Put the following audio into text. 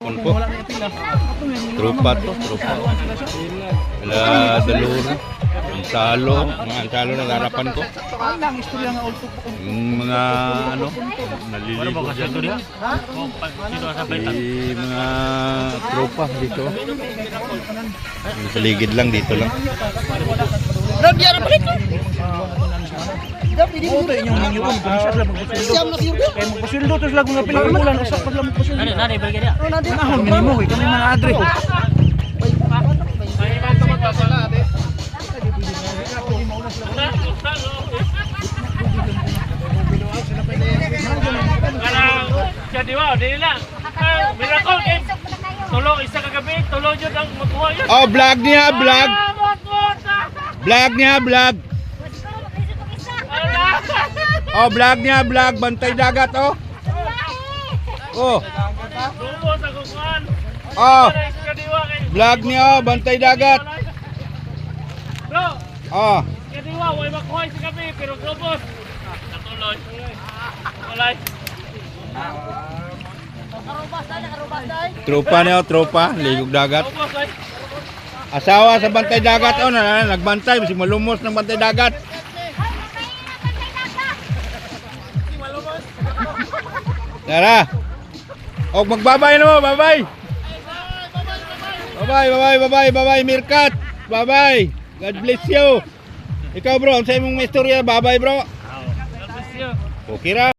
Po. Trupa to, trupa. Wala Dalur, Ansalo, mga Ansalo na harapan ko. Yung mga ano, naliligo dyan. Mga trupa dito. Sa ligid lang, dito lang. Magpasildo terus lagu nga pinakamulan usak pag lamang pasildo. Nani balik dia. Nahon minimo kay kami man adre. Jadi wow, dili lang. Miracle game. Tulo isa ka gabi, tulo jud ang magkuha yun. Oh, vlog niya, vlog. Vlog niya, vlog. Oh, vlog niya, vlog. Bantay dagat, oh. Oh. Oh. Vlog niya, oh. Bantay dagat. Bro. Oh. Kadiwa, way makuha sa gabi, pero globos. Natuloy. Walay. Tropa niya, oh, tropa. Ligog dagat. Asawa sa bantay dagat, oh. Nagbantay. Kasi malumos ng bantay dagat. Tara. O magbabay na mo, bye-bye. Bye-bye, Mirkat. Bye-bye. God bless you. Ikaw bro, ang sa imong istorya, bye-bye bro. God bless you. Okay ra.